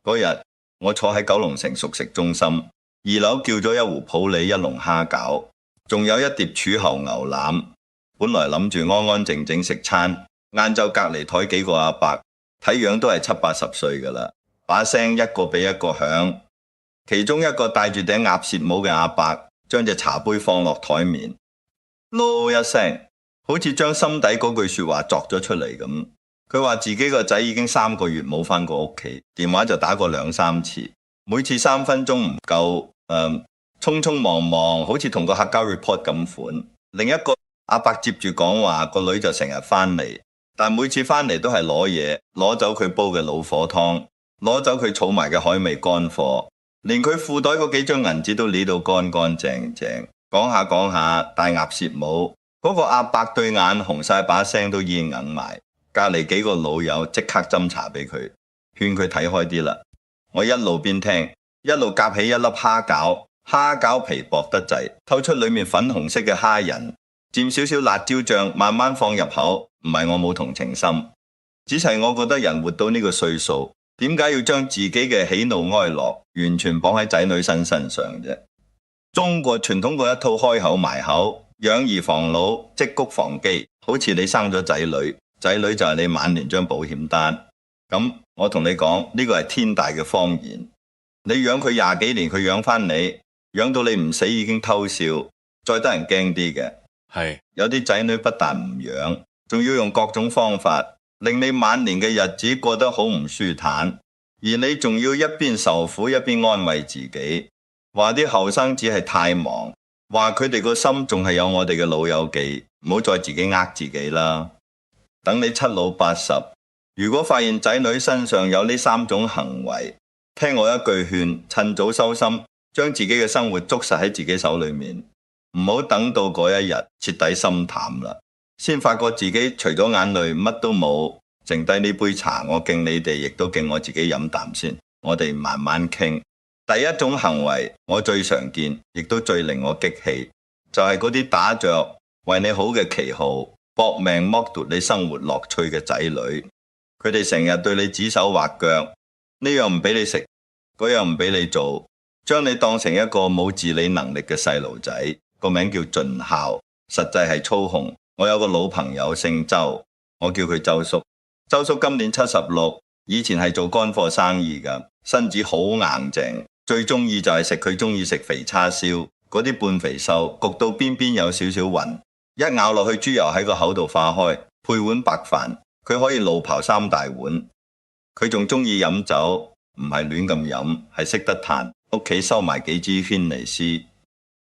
嗰日我坐喺九龍城熟食中心2樓叫咗一壺普洱1籠蝦餃，仲有一碟柱侯牛腩。本來諗住安安靜靜食餐，晏晝隔離台幾個阿伯，睇樣都係70、80歲㗎啦，把聲一個比一個響。其中一個戴住頂鴨舌帽嘅阿伯，將隻茶杯放落台面，嚕一聲，好似將心底嗰句說話作咗出嚟咁。佢話自己個仔已經3個月冇返過屋企，電話就打過2、3次，每次3分鐘唔夠，匆匆忙忙，好似同個客交 report 咁款。另一個阿伯接住講話，個女就成日返嚟，但每次返嚟都係攞嘢，攞走佢煲嘅老火湯，攞走佢儲埋嘅海味乾貨，連佢褲袋嗰幾張銀紙都理到乾乾淨淨。講下講下，戴鴨舌帽嗰個阿伯對眼紅晒，把聲都嚥硬埋。隔離幾個老友即刻斟茶俾佢，勸佢睇開啲啦。我一路邊聽，一路夾起一粒蝦餃，蝦餃皮薄得滯，透出裡面粉紅色嘅蝦仁，沾少少辣椒醬，慢慢放入口。唔係我冇同情心，只係我覺得人活到呢個歲數，點解要將自己嘅喜怒哀樂完全綁喺仔女身上啫？中國傳統嗰一套開口埋口，養兒防老，積谷防饑，好似你生咗仔女，仔女就係你晚年張保險單。咁我同你講，呢個係天大嘅謊言。你養佢20幾年，佢養返你，養到你唔死已經偷笑，再得人驚啲嘅。係有啲仔女不但唔養，仲要用各種方法令你晚年嘅日子過得好唔舒坦，而你仲要一邊受苦一邊安慰自己，話啲後生只係太忙，話佢哋個心仲係有我哋嘅老友記，唔好再自己呃自己啦。等你7老80，如果發現仔女身上有呢3種行為，聽我一句勸，趁早收心，將自己嘅生活捉實喺自己手裏面，唔好等到嗰一日徹底心淡啦，先發覺自己除咗眼淚乜都冇，剩低呢杯茶，我敬你哋，亦都敬我自己飲啖先，我哋慢慢傾。第一種行為我最常見，亦都最令我激氣，就係嗰啲打着為你好嘅旗號，搏命剝奪你生活樂趣嘅仔女。佢哋成日對你指手畫腳，呢樣唔俾你食，嗰樣唔俾你做，將你當成一個冇自理能力嘅細路仔，個名叫盡孝，實際係操控。我有個老朋友姓周，我叫佢周叔。周叔今年76，以前係做乾貨生意㗎，身子好硬淨，最中意就係食佢中意食肥叉燒，嗰啲半肥瘦焗到邊邊有少少暈，一咬落去豬油喺個口度化開，配碗白飯，佢可以怒刨3大碗。佢仲中意飲酒，唔係亂咁飲，係識得嘆，屋企收埋幾支軒尼詩。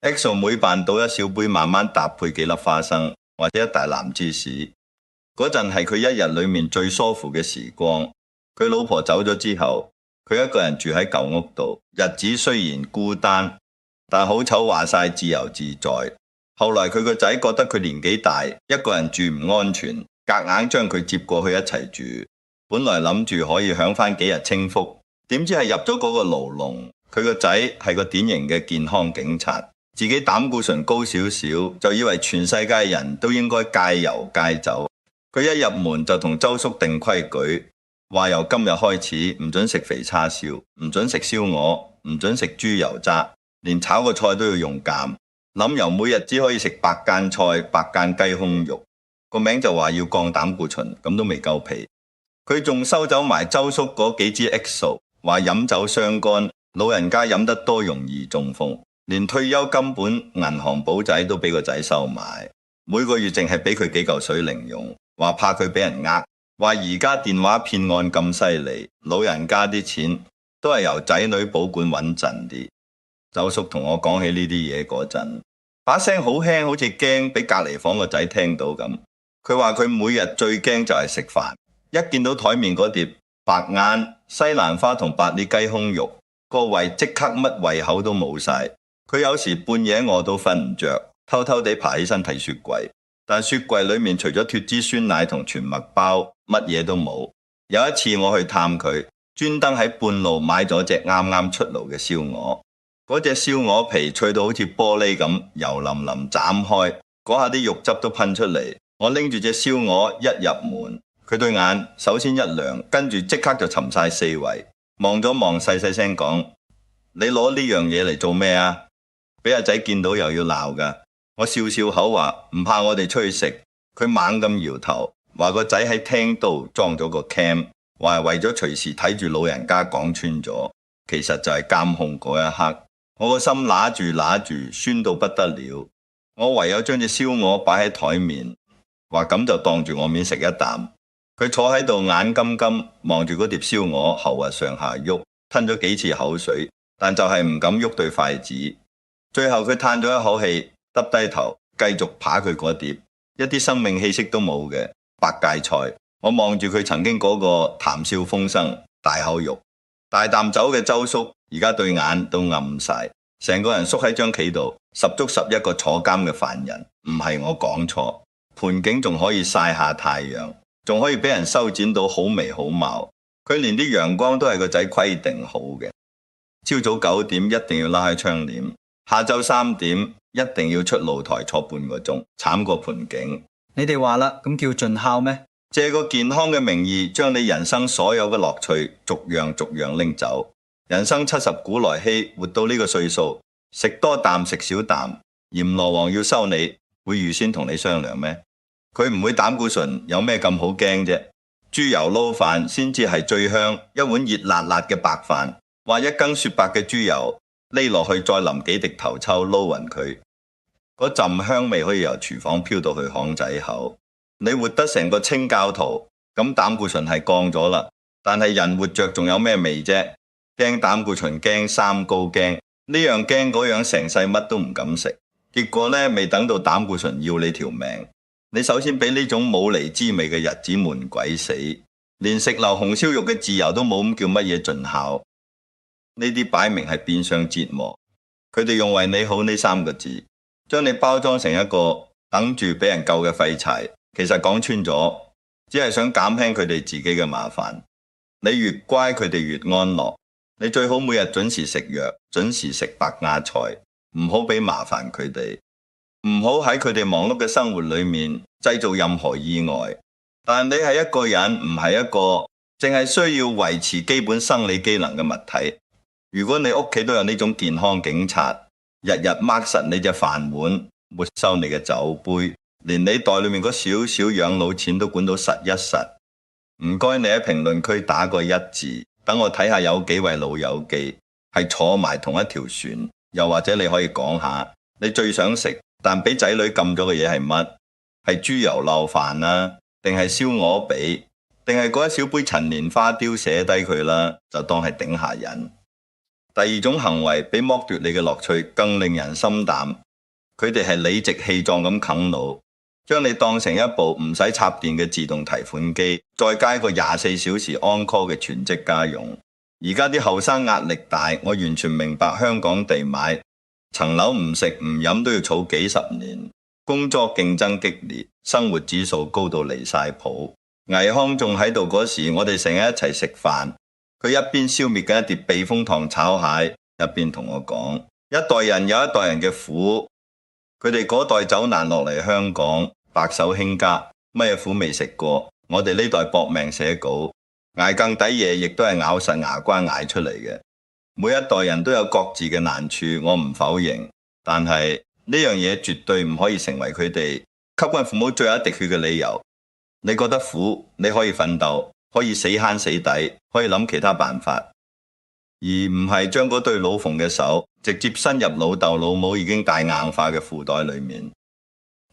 XO 每飯倒一小杯，慢慢搭配幾粒花生或者一大籃芝士，嗰陣係佢一日裏面最舒服嘅時光。佢老婆走咗之後，佢一個人住喺舊屋度，日子雖然孤單，但好醜話晒自由自在。後來佢個仔覺得佢年紀大，一個人住唔安全，夾硬將佢接過去一齊住。本來諗住可以享返幾日清福，點知係入咗嗰個牢籠。佢個仔係個典型嘅健康警察，自己膽固醇高少少，就以為全世界人都應該戒油戒酒。佢一入門就同周叔定規矩，話由今日開始唔准食肥叉燒，唔准食燒鵝，唔准食豬油渣，連炒個菜都要用鹼。諗由每日只可以食白間菜、白間雞胸肉，個名就話要降膽固醇，咁都未夠皮。佢仲收走埋周叔嗰幾支 XO， 話飲酒傷肝，老人家飲得多容易中風，連退休金本銀行簿仔都俾個仔收埋，每個月淨係俾佢幾嚿水零用，話怕佢俾人呃，話而家電話騙案咁犀利，老人家啲錢都係由仔女保管穩陣啲。周叔同我講起呢啲嘢嗰陣，把聲好輕，好似驚俾隔離房個仔聽到咁。佢話佢每日最驚就係食飯，一見到台面嗰碟白鵪、西蘭花同百里雞胸肉，個胃即刻乜胃口都冇晒。佢有時半夜餓到瞓唔着，偷偷地爬起身睇雪櫃，但雪櫃裏面除咗脫脂酸奶同全麥包，乜嘢都冇。有一次我去探佢，專登喺半路買咗隻啱啱出爐嘅燒鵝，嗰隻燒鵝皮脆到好似玻璃咁，油淋淋斬開，嗰下啲肉汁都噴出嚟。我拎住隻燒鵝一入門，佢對眼首先一亮，跟住即刻就沉晒4圍，望咗望，細細聲講：你攞呢樣嘢嚟做咩啊？俾阿仔見到又要鬧㗎。我笑笑口話唔怕我哋出去食，佢猛咁搖頭，話個仔喺廳度裝咗個 cam， 話係為咗隨時睇住老人家，講穿咗，其實就係監控嗰一刻。我個心揦住，酸到不得了。我唯有將隻燒鵝擺喺台面，話咁就當住我面食一啖。佢坐喺度眼金金望住嗰碟燒鵝，喉啊上下喐，吞咗幾次口水，但就係唔敢喐對筷子。最後佢嘆咗一口氣，耷低頭繼續扒佢嗰碟一啲生命氣息都冇嘅白芥菜。我望住佢曾經嗰個談笑風生、大口肉、大啖酒嘅周叔，而家對眼都暗晒，成個人縮喺張企度，十足十一個坐監嘅犯人。唔係我講錯，盆景仲可以曬下太陽，仲可以俾人修剪到好眉好貌。佢連啲陽光都係個仔規定好嘅。朝早9點一定要拉開窗簾，下晝3點一定要出露台坐半個鐘，慘過盆景。你哋話啦，咁叫盡孝咩？借個健康嘅名義，將你人生所有嘅樂趣逐樣拎走。人生70古來稀，活到呢個歲數，食多啖食少啖，閻羅王要收你，會預先同你商量咩？佢唔會膽固醇，有咩咁好驚啫？豬油撈飯先至係最香，一碗熱辣辣嘅白飯，話一羹雪白嘅豬油匿落去，再淋幾滴頭抽撈勻佢，嗰陣香味可以由廚房飄到去巷仔口。你活得成個清教徒，咁膽固醇係降咗啦。但係人活着仲有咩味啫？驚膽固醇，驚三高，驚呢樣驚嗰樣，成世乜都唔敢食。結果呢，未等到膽固醇要你條命，你首先俾呢種冇厘滋味嘅日子悶鬼死，連食流紅燒肉嘅自由都冇，咁叫乜嘢盡孝？呢啲擺明係變相折磨。佢哋用為你好呢3個字，將你包裝成一個等住俾人救嘅廢柴。其實講穿咗，只係想減輕佢哋自己嘅麻煩。你越乖，佢哋越安樂。你最好每日準時食藥，準時食白芽菜，唔好俾麻煩佢哋，唔好喺佢哋忙碌嘅生活裏面製造任何意外。但你係一個人，唔係一個淨係需要維持基本生理機能嘅物體。如果你屋企都有呢種健康警察，日日掹實你隻飯碗，沒收你嘅酒杯，連你袋裏面嗰少少養老錢都管到實一實。唔該，你喺評論區打個1字，等我睇下有幾位老友記係坐埋同一條船。又或者你可以講下你最想食但俾仔女禁咗嘅嘢係乜？係豬油漏飯啊，定係燒鵝髀，定係嗰一小杯陳年花雕？寫低佢啦，就當係頂下癮。第二種行為比剝奪你嘅樂趣更令人心淡，佢哋係理直氣壯咁啃老，將你當成一部唔使插電嘅自動提款機，再加一個24小時 on call 嘅全職家用。而家啲後生壓力大，我完全明白。香港地買層樓唔食唔飲都要儲幾十年，工作競爭激烈，生活指數高到離晒譜。倪匡仲喺度嗰時，我哋成日一齊食飯，佢一邊消滅緊一碟避風塘炒蟹，一邊同我講：一代人有一代人嘅苦，佢哋嗰代走難落嚟香港，白手興家，乜嘢苦未食過？我哋呢代搏命寫稿，捱更抵夜，亦都係咬實牙關捱出嚟嘅。每一代人都有各自嘅難處，我唔否認，但係呢樣嘢絕對唔可以成為佢哋吸慣父母最後一滴血嘅理由。你覺得苦，你可以奮鬥，可以死慳死抵，可以諗其他辦法，而唔係將嗰對老馮嘅手直接伸入老豆老母已經大硬化嘅褲袋裏面。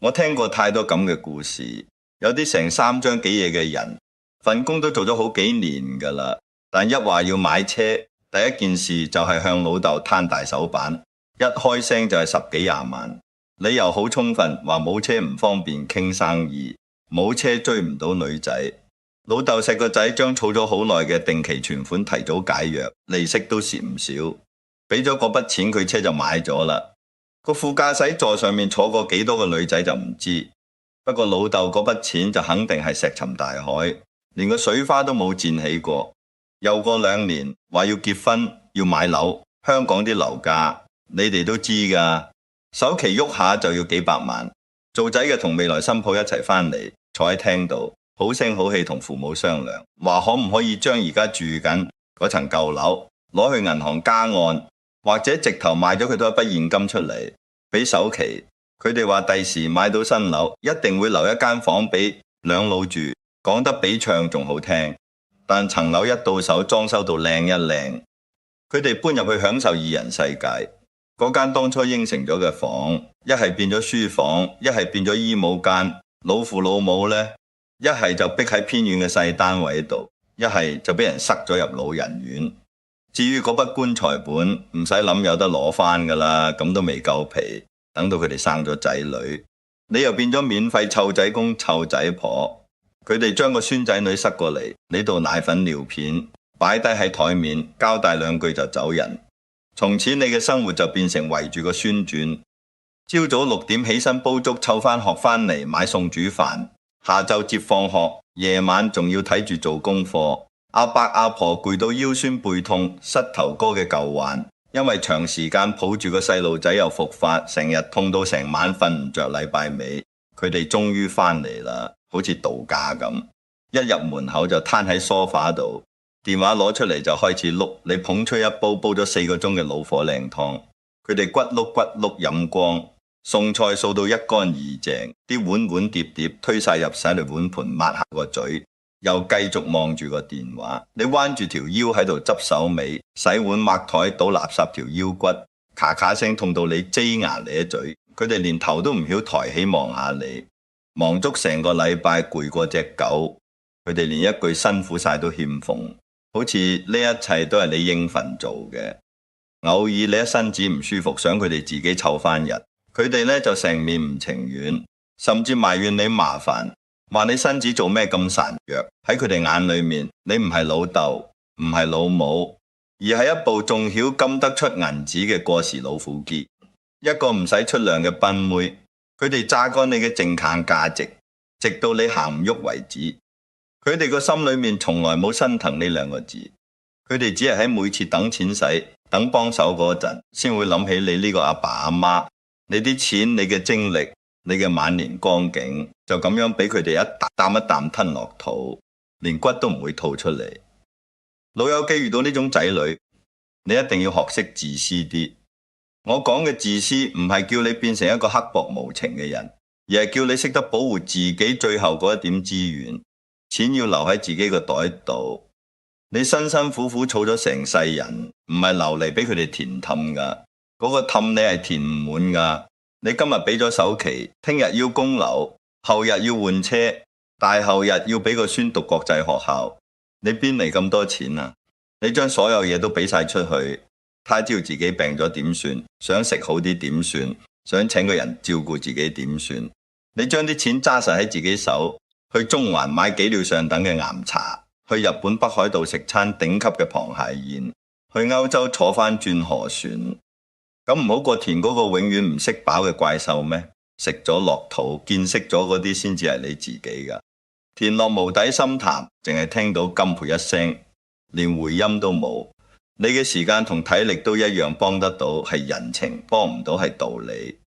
我聽過太多咁嘅故事，有啲成3張幾嘢嘅人，份工都做咗好幾年噶啦，但一話要買車，第一件事就係向老豆攤大手板，一開聲就係10幾20萬，理由好充分，話冇車唔方便傾生意，冇車追唔到女仔。老豆錫個仔將儲咗好耐嘅定期存款提早解約，利息都蝕唔少，俾咗嗰筆錢佢車就買咗啦。個副駕駛座上面坐過幾多個女仔就唔知，不過老豆嗰筆錢就肯定係石沉大海，連個水花都冇濺起過。又過2年，話要結婚要買樓，香港啲樓價你哋都知噶，首期喐下就要幾百萬。做仔嘅同未來新抱一齊返嚟，坐喺廳度好聲好氣同父母商量，話可唔可以將而家住緊嗰層舊樓，攞去銀行加按，或者直頭賣咗佢多一筆現金出嚟，俾首期。佢哋話第時買到新樓，一定會留一間房俾兩老住，講得比唱仲好聽。但層樓一到手，裝修到靚一靚，佢哋搬入去享受二人世界。嗰間當初應承咗嘅房，一係變咗書房，一係變咗衣帽間。老父老母呢，一係就逼喺偏遠嘅細單位度，一係就俾人塞咗入老人院。至於嗰筆棺材本，唔使諗有得攞返㗎啦，咁都未夠皮。等到佢哋生咗仔女，你又變咗免費湊仔公湊仔婆。佢哋將個孫仔女塞過嚟，你度奶粉尿片擺低喺台面，交代兩句就走人。從此你嘅生活就變成圍住個孫轉。朝早6點起身煲粥，湊返學返嚟買餸煮飯，下晝接放學，夜晚仲要睇住做功課。阿伯阿婆攰到腰酸背痛，膝頭哥嘅舊患，因為長時間抱住個細路仔又復發，成日痛到成晚瞓唔着。禮拜尾佢哋終於返嚟啦，好似度假咁。一入門口就攤喺梳化度，電話攞出嚟就開始碌。你捧出一煲煲咗4個鐘嘅老火靚湯，佢哋骨碌骨碌飲光。餸菜掃到一乾二淨，啲碗碗碟碟推晒入洗嚟碗盤，抹下個嘴，又繼續望住個電話。你彎住條腰喺度執手尾，洗碗抹台倒垃圾，條腰骨咔咔聲痛到你擠牙咧嘴。佢哋連頭都唔曉抬起望下你，忙足成個禮拜，攰過隻狗。佢哋連一句辛苦晒都欠奉，好似呢一切都係你應份做嘅。偶爾你一身子唔舒服，想佢哋自己湊返日，佢哋呢就成面唔情願，甚至埋怨你麻煩，話你身子做咩咁孱弱。喺佢哋眼裏面，你唔係老豆，唔係老母，而係一部仲曉金得出銀紙嘅過時老虎機，一個唔使出糧嘅賓妹。佢哋榨乾你嘅淨ခံ價值，直到你行唔喐為止。佢哋個心裏面從來冇心疼呢兩個字，佢哋只係喺每次等錢使、等幫手嗰陣，先會諗起你呢個阿爸阿媽。你啲錢、你嘅精力、你嘅晚年光景，就咁樣俾佢哋一啖一啖吞落肚，連骨都唔會吐出嚟。老友記遇到呢種仔女，你一定要學識自私啲。我講嘅自私唔係叫你變成一個刻薄無情嘅人，而係叫你識得保護自己最後嗰一點資源。錢要留喺自己個袋度。你辛辛苦苦儲咗成世人，唔係留嚟俾佢哋填氹㗎。嗰個氹你係填唔滿㗎。你今日俾咗首期，聽日要供樓，後日要換車，大後日要俾個孫讀國際學校，你邊嚟咁多錢啊？你將所有嘢都俾晒出去，他知道自己病咗點算？想食好啲點算？想請個人照顧自己點算？你將啲錢揸實喺自己手，去中環買幾料上等嘅岩茶，去日本北海道食餐頂級嘅螃蟹宴，去歐洲坐返轉河船。咁唔好過填嗰個永遠唔識飽嘅怪獸咩？食咗落肚，見識咗嗰啲先至係你自己㗎。填落無底深潭，淨係聽到金培一聲，連回音都冇。你嘅時間同體力都一樣幫得到，係人情；幫唔到係道理。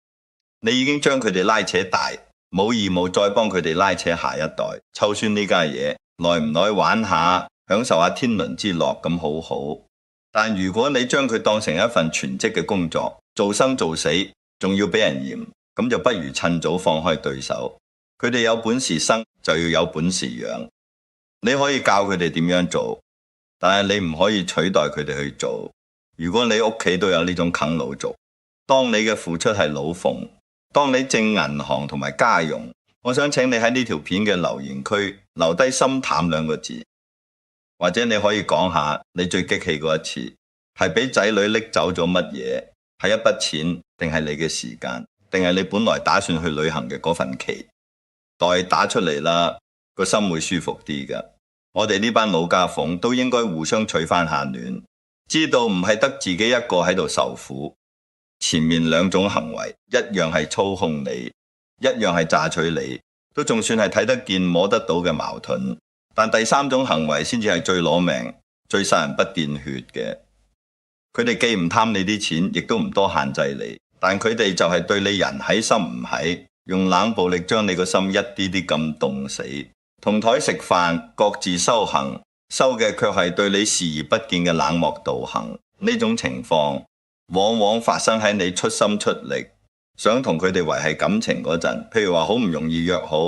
你已經將佢哋拉扯大，冇義務再幫佢哋拉扯下一代。湊孫呢家嘢，耐唔耐玩下，享受下天倫之樂咁好好。但如果你將佢當成一份全職嘅工作，做生做死，仲要俾人嫌，咁就不如趁早放開對手。佢哋有本事生，就要有本事養。你可以教佢哋點樣做，但係你唔可以取代佢哋去做。如果你屋企都有呢種啃老族，當你嘅付出係老馮，當你掙銀行同埋家用，我想請你喺呢條片嘅留言區留低心淡2個字。或者你可以講下你最激氣嗰一次，係俾仔女拎走咗乜嘢？係一筆錢，定係你嘅時間，定係你本來打算去旅行嘅嗰份期？代打出嚟啦，個心會舒服啲㗎。我哋呢班老家鳳都應該互相取返下暖，知道唔係得自己一個喺度受苦。前面2種行為，一樣係操控你，一樣係榨取你，都仲算係睇得見摸得到嘅矛盾。但第3種行為先至係最攞命、最殺人不見血嘅。佢哋既唔貪你啲錢，亦都唔多限制你，但佢哋就係對你人喺心唔喺，用冷暴力將你個心一啲啲咁凍死。同台食飯，各自修行，收嘅卻係對你視而不見嘅冷漠道行。呢種情況往往發生喺你出心出力想同佢哋維繫感情嗰陣，譬如話好唔容易約好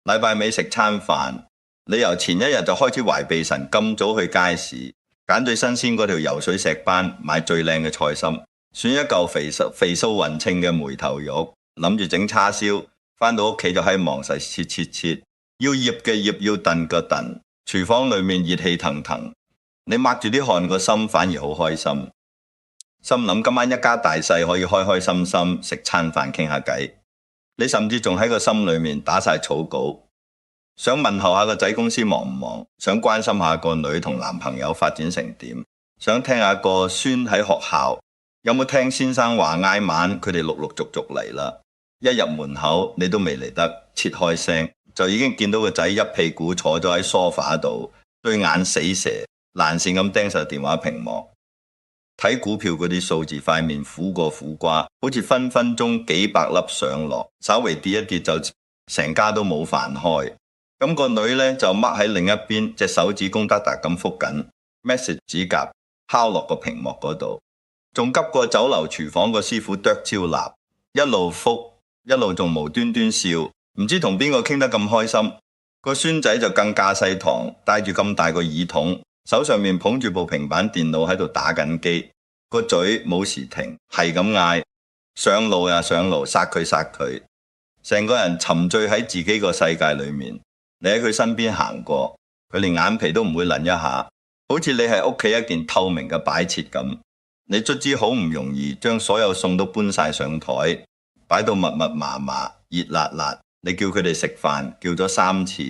禮拜尾食餐飯，你由前一日就開始懷備神，咁早去街市揀最新鮮嗰條游水石斑，買最靚嘅菜心，選一嚿肥酥勻稱嘅梅頭肉，諗住整叉燒，返到屋企就喺忙實切，要醃嘅醃，要燉嘅燉，廚房裏面熱氣騰騰，你抹住啲汗個心反而好開心，心諗今晚一家大細可以開開心心食餐飯傾下偈，你甚至仲喺個心裏面打晒草稿，想問候下個仔公司忙唔忙，想關心下個女同男朋友發展成點，想聽下個孫喺學校有冇聽先生話挨晚佢哋陸陸續續嚟啦。一入門口你都未嚟得切開聲，就已經見到個仔一屁股坐咗喺梳化度，對眼死蛇爛線咁盯實電話屏幕，睇股票嗰啲數字，塊面苦過苦瓜，好似分分鐘幾百粒上落，稍微跌一跌就成家都冇飯開。咁個女呢，就擘喺另一邊，隻手指公得達咁覆緊 message 指甲敲落個屏幕嗰度，仲急過酒樓廚房個師傅剁椒蠟，一路覆一路仲無端端笑，唔知同邊個傾得咁開心。個孫仔就更架勢堂，戴住咁大個耳筒，手上面捧住部平板電腦喺度打緊機，個嘴冇時停，係咁嗌上路呀上路，殺佢殺佢，成個人沉醉喺自己個世界裏面。你喺佢身邊行過，佢連眼皮都唔會擰一下，好似你係屋企一件透明嘅擺設咁。你卒之好唔容易將所有餸都搬晒上台，擺到密密麻麻熱辣辣，你叫佢哋食飯叫咗3次，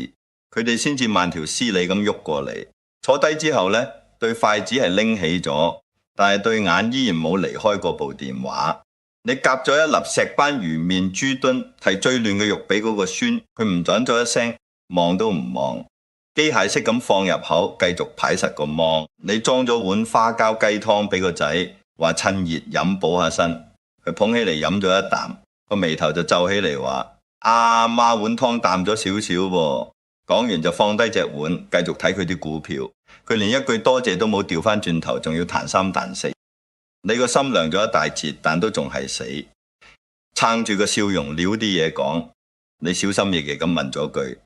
佢哋先至慢條斯理咁喐過嚟。坐低之後呢，對筷子係拎起咗，但係對眼依然冇離開過部電話。你夾咗一粒石斑魚麵豬墩，係最嫩嘅肉俾嗰個孫，佢唔準咗一聲，望都唔望，機械式咁放入口，繼續擺實個芒。你裝咗碗花膠雞湯俾個仔，話趁熱飲補下身，佢捧起嚟飲咗一啖，個眉頭就皺起嚟話：阿媽碗湯淡咗少少喎。講完就放低隻碗，繼續睇佢啲股票。佢連一句多謝都冇，調翻轉頭，仲要彈三彈四。你個心涼咗一大截，但都仲係死，撐住個笑容撩啲嘢講。你小心翼翼咁問咗句：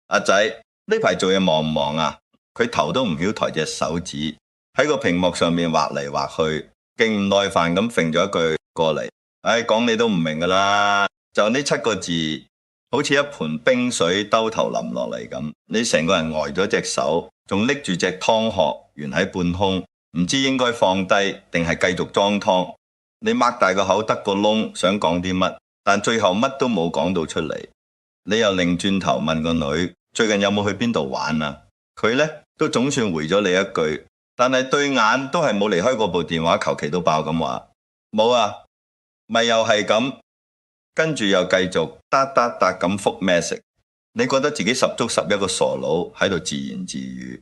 阿仔，呢排做嘢忙唔忙啊？佢頭都唔曉抬隻手指喺個屏幕上面畫嚟畫去，勁唔耐煩咁揈咗一句過嚟。唉，講你都唔明噶啦，就呢7個字，好似一盆冰水兜頭淋落嚟咁。你成個人呆咗隻手，仲拎住隻湯殼懸喺半空，唔知應該放低定係繼續裝湯。你擘大個口得個窿，想講啲乜，但最後乜都冇講到出嚟。你又擰轉頭問個女：最近有冇去邊度玩啊？佢呢都總算回咗你一句，但係對眼都係冇離開過部電話，求其都爆咁話：冇啊，咪又係咁。跟住又繼續嗒嗒嗒咁覆 message。你覺得自己十足十一個傻佬喺度自言自語。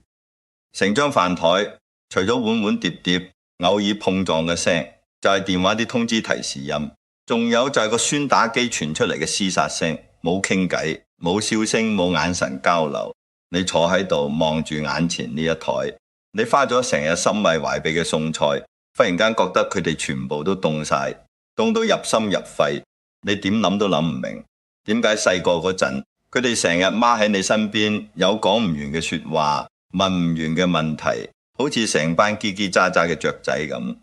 成張飯台除咗碗碗碟碟偶爾碰撞嘅聲，就係電話啲通知提示音，仲有就係個孫打機傳出嚟嘅廝殺聲。冇傾偈，冇笑聲，冇眼神交流。你坐喺度望住眼前呢一台，你花咗成日心迷懷秘嘅餸菜，忽然間覺得佢哋全部都凍晒，凍到入心入肺。你點諗都諗唔明，點解細個嗰陣佢哋成日孖喺你身邊，有講唔完嘅說話，問唔完嘅問題，好似成班嘰嘰喳喳嘅雀仔咁。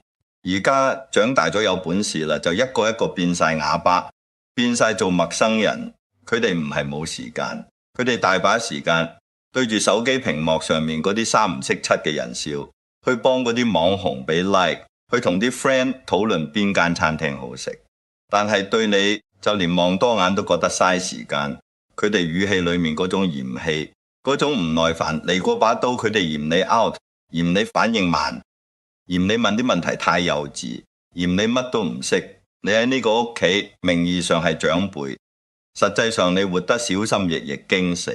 而家長大咗有本事啦，就一個一個變晒啞巴，變晒做陌生人。佢哋唔係冇時間，佢哋大把時間對住手機屏幕上面嗰啲三唔識七嘅人笑，去幫嗰啲網紅俾 like， 去同啲 friend 討論邊間餐廳好食。但係對你就連望多眼都覺得嘥時間。佢哋語氣裏面嗰種嫌棄，嗰種唔耐煩，嚟過把刀，佢哋嫌你 out， 嫌你反應慢，嫌你問啲問題太幼稚，嫌你乜都唔識。你喺呢個屋企名義上係長輩，實際上你活得小心翼翼，驚死。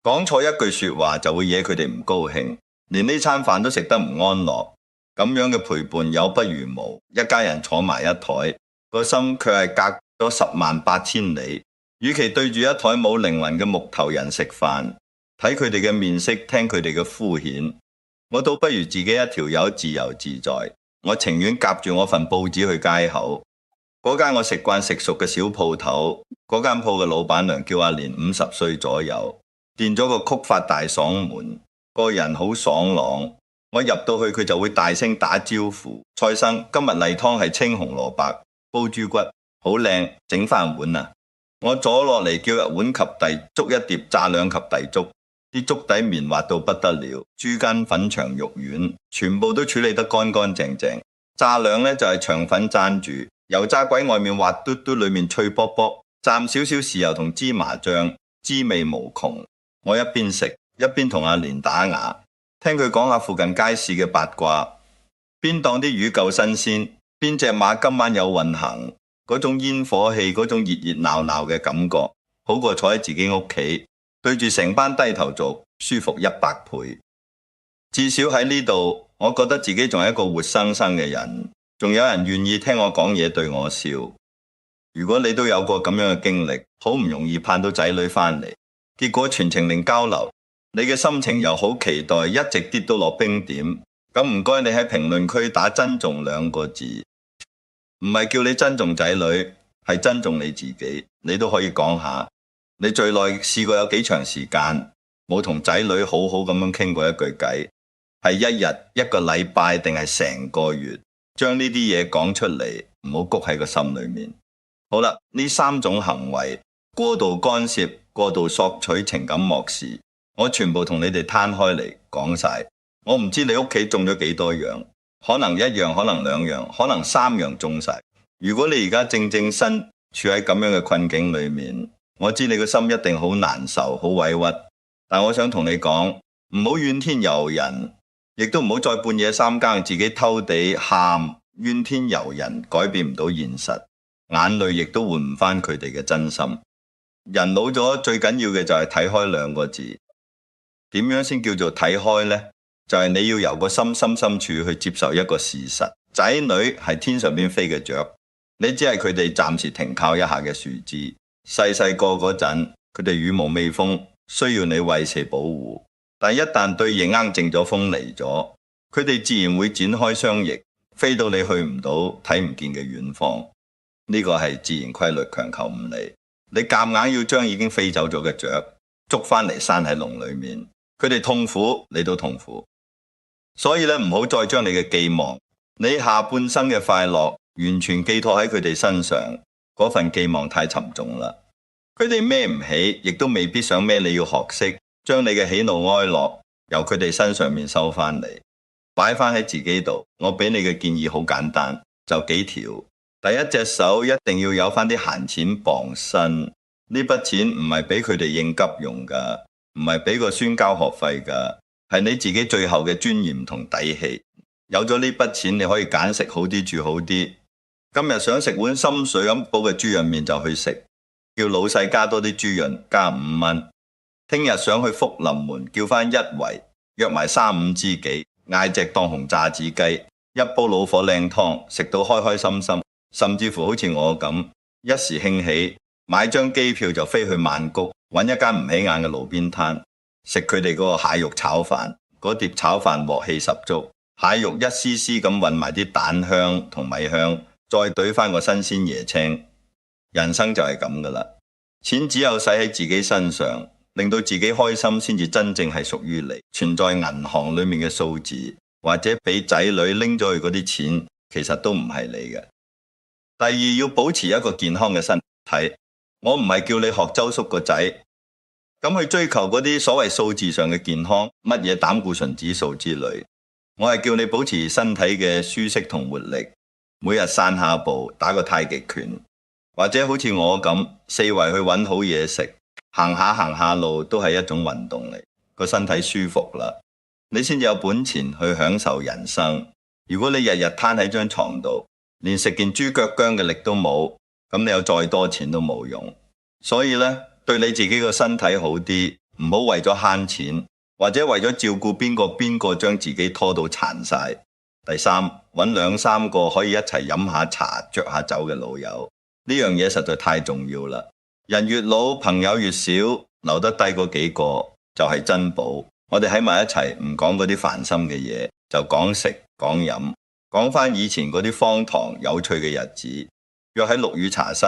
講錯一句說話就會惹佢哋唔高興，連呢餐飯都食得唔安樂。咁樣嘅陪伴有不如無，一家人坐埋一台，個心卻係隔咗108000里。與其對住一台冇靈魂嘅木頭人食飯，睇佢哋嘅面色，聽佢哋嘅敷衍，我倒不如自己一條友自由自在。我情願夾住我份報紙去街口。嗰間我食慣食熟嘅小鋪頭，嗰間鋪嘅老闆娘叫阿蓮，50歲左右，墊咗個曲髮大嗓門，個人好爽朗。我入到去佢就會大聲打招呼：菜生，今日例湯係青紅蘿蔔煲豬骨，好靚，整翻碗啊！我坐落嚟叫一碗及第，粥一碟，炸兩及第粥，啲粥底綿滑到不得了，豬筋粉長肉軟，全部都處理得乾乾淨淨。炸兩呢就係腸粉蘸住，油炸鬼外面滑嘟嘟，裏面脆卜卜，蘸少少豉油同芝麻醬，滋味無窮。我一邊食一邊同阿蓮打牙，聽佢講下附近街市嘅八卦，邊檔啲魚夠新鮮，邊隻馬今晚有運行，嗰種煙火氣，嗰種熱熱鬧鬧嘅感覺，好過坐喺自己屋企對住成班低頭族，舒服100倍。至少喺呢度，我覺得自己仲係一個活生生嘅人，仲有人願意聽我講嘢，對我笑。如果你都有過咁樣嘅經歷，好唔容易盼到仔女返嚟，結果全程零交流，你嘅心情又好期待，一直跌到落冰點，咁唔該你喺評論區打珍重2個字，唔係叫你珍重仔女，係珍重你自己。你都可以講下，你最耐試過有幾長時間冇同仔女好好咁樣傾過一句偈，係1日、1個禮拜定係成個月？將呢啲嘢講出嚟，唔好谷喺個心裏面。好啦，呢3種行為，過度干涉、過度索取、情感漠視，我全部同你哋攤開嚟講晒。我唔知你屋企中咗幾多樣，可能1樣，可能2樣，可能3樣中晒。如果你而家正身處喺咁樣嘅困境裏面，我知你個心一定好難受、好委屈。但我想同你講，唔好怨天尤人，亦都唔好再半夜3更自己偷地喊，怨天尤人改變唔到現實，眼淚亦都換唔返佢哋嘅真心。人老咗最緊要嘅就係睇開2個字。點樣先叫做睇開呢？就係你要由個心深處去接受一個事實，仔女係天上邊飛嘅雀，你只係佢哋暫時停靠一下嘅樹枝。細個嗰陣，佢哋羽毛未豐，需要你餵食保護。但一旦對翼啱正咗風嚟咗，佢哋自然會展開雙翼，飛到你去唔到、睇唔見嘅遠方。呢個係自然規律，強求唔嚟。你夾硬要將已經飛走咗嘅雀捉翻嚟閂喺籠裏面，佢哋痛苦，你都痛苦。所以咧，唔好再將你嘅寄望，你下半生嘅快樂，完全寄託喺佢哋身上。嗰份寄望太沉重啦，佢哋孭唔起，亦都未必想孭。你要學識將你嘅喜怒哀樂由佢哋身上面收翻嚟，擺翻喺自己度。我俾你嘅建議好簡單，就幾條。第一，隻手一定要有翻啲閒錢傍身，呢筆錢唔係俾佢哋應急用噶，唔係俾個孫交學費噶，係你自己最後嘅尊嚴同底氣。有咗呢筆錢，你可以揀食好啲，住好啲。今日想食碗深水咁煲嘅豬潤麵就去食，叫老細加多啲豬潤，加5蚊。聽日想去福臨門，叫翻1圍，約埋3、5知己，嗌隻當紅炸子雞，一煲老火靚湯，食到開開心心。甚至乎好似我咁，一時興起，買張機票就飛去曼谷，揾一間唔起眼嘅路邊攤，食佢哋嗰個蟹肉炒飯。嗰碟炒飯鑊氣十足，蟹肉一絲絲咁混埋啲蛋香同米香，再懟翻個新鮮椰青。人生就係咁噶啦，錢只有使喺自己身上，令到自己開心，先至真正係屬於你。存在銀行裏面嘅數字，或者俾仔女拎咗去嗰啲錢，其實都唔係你嘅。第二，要保持一個健康嘅身體。我唔係叫你學周叔個仔咁去追求嗰啲所謂數字上嘅健康，乜嘢膽固醇指數之類。我係叫你保持身體嘅舒適同活力，每日散下步，打個太極拳，或者好似我咁四圍去揾好嘢食，行下路都係一種運動嚟，個身體舒服啦，你先至有本錢去享受人生。如果你日日攤喺張床度，連食件豬腳薑嘅力都冇，咁你有再多錢都冇用。所以呢，對你自己個身體好啲，唔好為咗慳錢，或者為咗照顧邊個將自己拖到殘晒。第三，揾2、3個可以一齊飲下茶、酌下酒嘅老友，呢樣嘢實在太重要啦。人越老，朋友越少，留得低嗰幾個，就係珍寶。我哋喺埋一齊，唔講嗰啲煩心嘅嘢，就講食講飲，講返以前嗰啲荒唐有趣嘅日子。約喺陸羽茶室，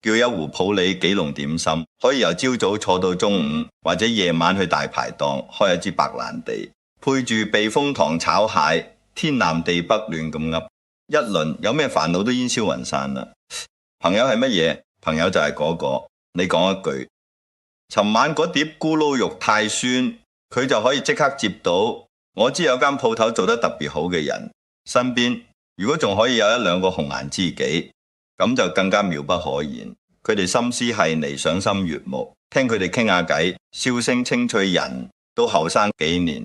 叫一壺普洱幾籠點心，可以由朝早坐到中午，或者夜晚去大排檔開一支白蘭地，配住避風塘炒蟹，天南地北亂咁噏，一輪有咩煩惱都煙消雲散啦。朋友係乜嘢？朋友就係嗰個，你講一句，尋晚嗰碟咕嚕肉太酸，佢就可以即刻接到。我知有間鋪頭做得特別好嘅人，身邊如果仲可以有一兩個紅顏知己，咁就更加妙不可言。佢哋心思細膩，賞心悅目，聽佢哋傾下偈，笑聲清脆，人都後生幾年。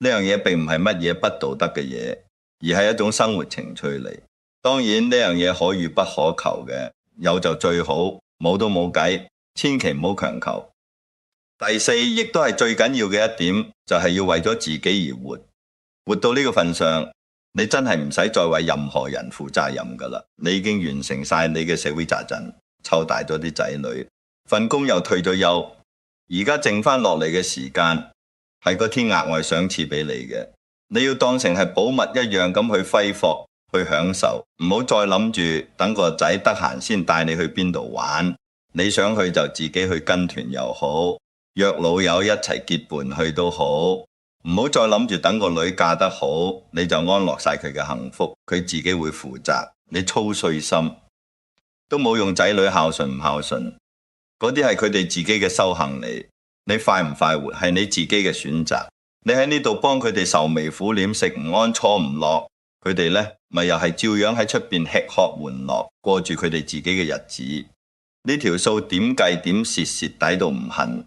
呢樣嘢並唔係乜嘢不道德嘅嘢，而係一種生活情趣嚟。當然呢樣嘢可遇不可求嘅，有就最好，冇都冇計，千祈唔好強求。第四，亦都係最緊要嘅一點，就係要為咗自己而活。活到呢個份上，你真係唔使再為任何人負責任噶啦。你已經完成晒你嘅社會責任，湊大咗啲仔女，份工又退咗休，而家剩翻落嚟嘅時間係個天額外賞賜俾你嘅，你要當成係寶物一樣咁去揮霍，去享受，唔好再諗住等個仔得閒先帶你去邊度玩。你想去就自己去跟團又好，約老友一齊結伴去都好，唔好再諗住等個女嫁得好，你就安樂晒佢嘅幸福，佢自己會負責。你操碎心都冇用，仔女孝順唔孝順，嗰啲係佢哋自己嘅修行嚟。你快唔快活係你自己嘅選擇。你喺呢度幫佢哋愁眉苦臉，食唔安坐唔落，佢哋呢咪又係照樣喺出邊吃喝玩樂，過住佢哋自己嘅日子。呢條數點計點蝕底到唔恨。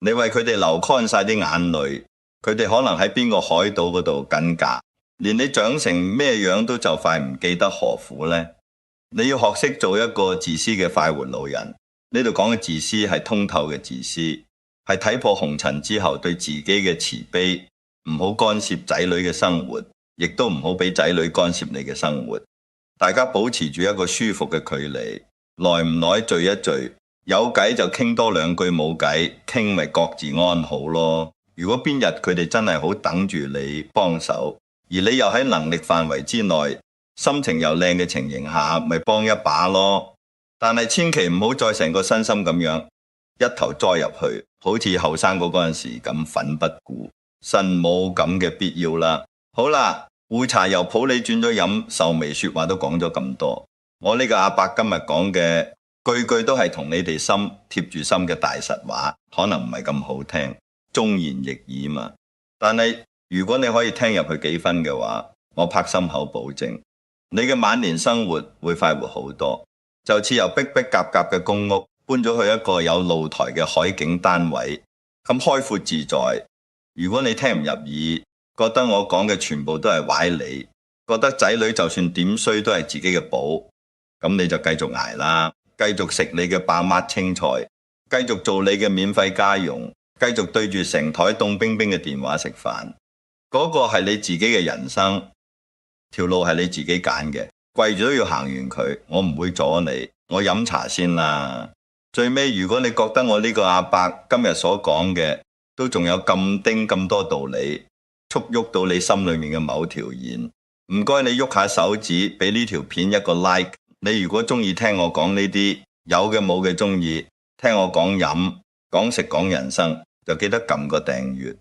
你為佢哋流乾晒啲眼淚，佢哋可能喺邊個海島嗰度緊嫁，連你長成咩樣都就快唔記得，何苦呢？你要學識做一個自私嘅快活老人。呢度講嘅自私係通透嘅自私，係睇破紅塵之後對自己嘅慈悲，唔好干涉仔女嘅生活，亦都唔好俾仔女干涉你嘅生活。大家保持住一個舒服嘅距離，耐唔耐聚一聚，有計就傾多兩句，冇計傾咪各自安好咯。如果邊日佢哋真係好等住你幫手，而你又喺能力範圍之內，心情又靚嘅情形下，咪幫一把咯。但係千祈唔好再成個身心咁樣一頭栽入去，好似後生嗰陣時咁奮不顧身，冇咁嘅必要啦。好啦，壺茶由普洱轉咗飲，愁眉說話都講咗咁多，我呢個阿伯今日講嘅句句都係同你哋心貼住心嘅大實話，可能唔係咁好聽，忠言逆耳嘛。但係如果你可以聽入去幾分嘅話，我拍心口保證，你嘅晚年生活會快活好多。就似由逼逼夾夾嘅公屋搬咗去一個有露台嘅海景單位，咁開闊自在。如果你聽唔入耳，覺得我講嘅全部都係歪理，覺得仔女就算點衰都係自己嘅寶，咁你就繼續捱啦，繼續食你嘅爆麥青菜，繼續做你嘅免費家用，繼續對住成台凍冰冰嘅電話食飯。嗰個係你自己嘅人生，條路係你自己揀嘅。跪住都要行完佢，我唔會阻你。我飲茶先啦。最尾如果你覺得我呢個阿伯今日所講嘅都仲有咁丁咁多道理，觸喐到你心裏面嘅某條弦，唔該你喐下手指，俾呢條片一個 like。你如果中意聽我講呢啲，有嘅冇嘅中意聽我講飲講食講人生，就記得撳個訂閱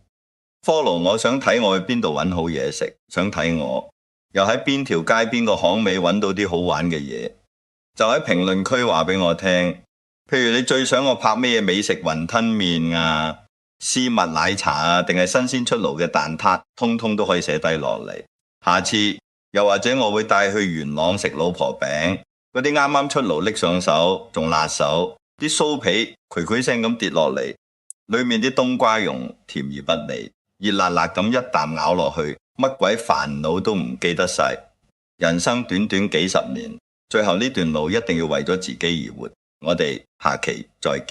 follow。 我想睇我去邊度揾好嘢食，想睇我又喺邊條街邊個巷尾揾到啲好玩嘅嘢，就喺評論區話俾我聽。譬如你最想我拍咩美食雲吞麵啊、絲襪奶茶啊，定係新鮮出爐嘅蛋撻，通通都可以寫低落嚟。下次又或者我會帶去元朗食老婆餅，嗰啲啱啱出爐拎上手仲辣手，啲酥皮嘰嘰聲咁跌落嚟，裏面啲冬瓜蓉甜而不膩，熱辣辣咁一啖咬落去，乜鬼煩惱都唔記得晒。人生短短幾十年，最後呢段路一定要為咗自己而活。我哋下期再見。